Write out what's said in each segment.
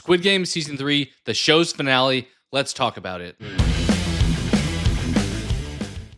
Squid Game Season 3, the show's finale. Let's talk about it.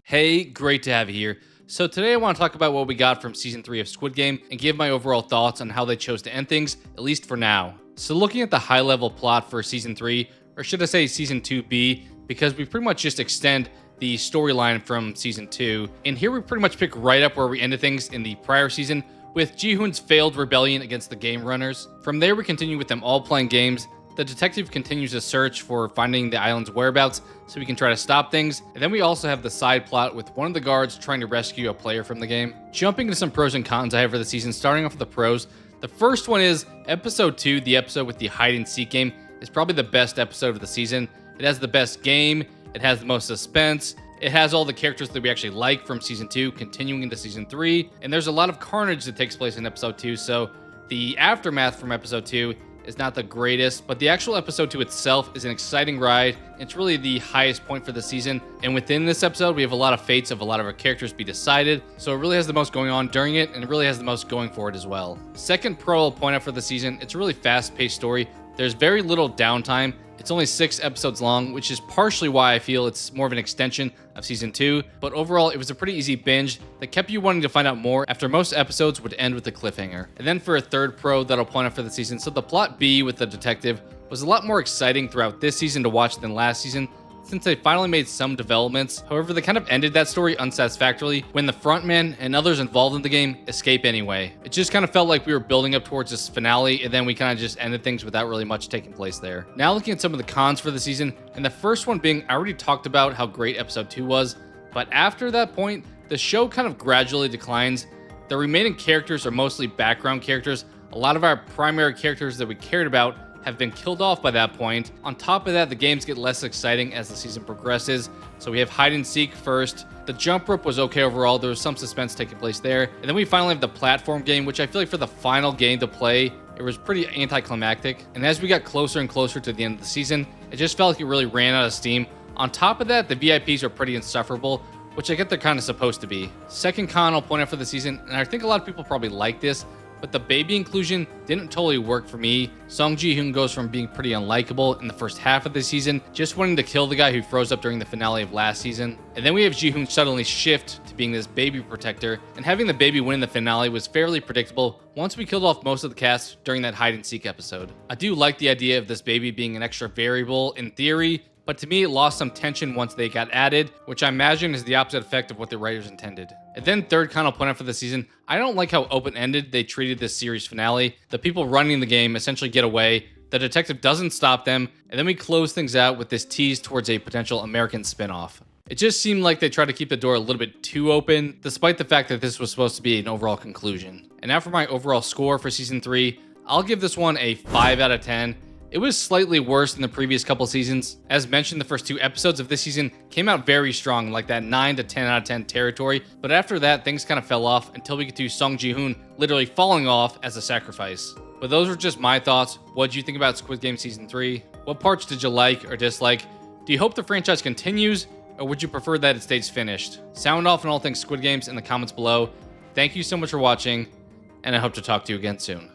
Hey, great to have you here. So today I want to talk about what we got from Season 3 of Squid Game and give my overall thoughts on how they chose to end things, at least for now. So looking at the high-level plot for Season 3, or should I say Season 2B, because we pretty much just extend the storyline from Season 2, and here we pretty much pick right up where we ended things in the prior season, with Gi-hun's failed rebellion against the game runners. From there, we continue with them all playing games. The detective continues to search for finding the island's whereabouts so we can try to stop things. And then we also have the side plot with one of the guards trying to rescue a player from the game. Jumping into some pros and cons I have for the season, starting off with the pros. The first one is Episode 2, the episode with the hide-and-seek game, is probably the best episode of the season. It has the best game, it has the most suspense, it has all the characters that we actually like from Season 2 continuing into Season 3, and there's a lot of carnage that takes place in Episode 2, so the aftermath from Episode 2 is not the greatest, but the actual Episode 2 itself is an exciting ride. It's really the highest point for the season, and within this episode, we have a lot of fates of a lot of our characters be decided, so it really has the most going on during it, and it really has the most going for it as well. Second pro I'll point out for the season, it's a really fast-paced story. There's very little downtime. It's only 6 episodes long, which is partially why I feel it's more of an extension of Season 2, but overall, it was a pretty easy binge that kept you wanting to find out more after most episodes would end with a cliffhanger. And then for a third pro that I'll point out for the season, so the plot B with the detective was a lot more exciting throughout this season to watch than last season, since they finally made some developments. However, they kind of ended that story unsatisfactorily when the frontman and others involved in the game escape anyway. It just kind of felt like we were building up towards this finale, and then we kind of just ended things without really much taking place there. Now looking at some of the cons for the season, and the first one being, I already talked about how great Episode 2 was, but after that point, the show kind of gradually declines. The remaining characters are mostly background characters. A lot of our primary characters that we cared about have been killed off by that point. On top of that, the games get less exciting as the season progresses. So we have hide and seek first. The jump rope was okay overall. There was some suspense taking place there. And then we finally have the platform game, which I feel like for the final game to play, it was pretty anticlimactic. And as we got closer and closer to the end of the season, it just felt like it really ran out of steam. On top of that, the VIPs are pretty insufferable, which I get they're kind of supposed to be. Second con I'll point out for the season, and I think a lot of people probably like this, but the baby inclusion didn't totally work for me. Seong Gi-hun goes from being pretty unlikable in the first half of the season, just wanting to kill the guy who froze up during the finale of last season. And then we have Gi-hun suddenly shift to being this baby protector, and having the baby win the finale was fairly predictable once we killed off most of the cast during that hide and seek episode. I do like the idea of this baby being an extra variable in theory, but to me, it lost some tension once they got added, which I imagine is the opposite effect of what the writers intended. And then third con I'll point out for the season, I don't like how open-ended they treated this series finale. The people running the game essentially get away, the detective doesn't stop them, and then we close things out with this tease towards a potential American spinoff. It just seemed like they tried to keep the door a little bit too open, despite the fact that this was supposed to be an overall conclusion. And now for my overall score for Season 3, I'll give this one a 5 out of 10. It was slightly worse than the previous couple seasons. As mentioned, the first 2 episodes of this season came out very strong, like that 9 to 10 out of 10 territory, but after that, things kind of fell off until we get to Seong Gi-hun literally falling off as a sacrifice. But those were just my thoughts. What did you think about Squid Game Season 3? What parts did you like or dislike? Do you hope the franchise continues, or would you prefer that it stays finished? Sound off on all things Squid Games in the comments below. Thank you so much for watching, and I hope to talk to you again soon.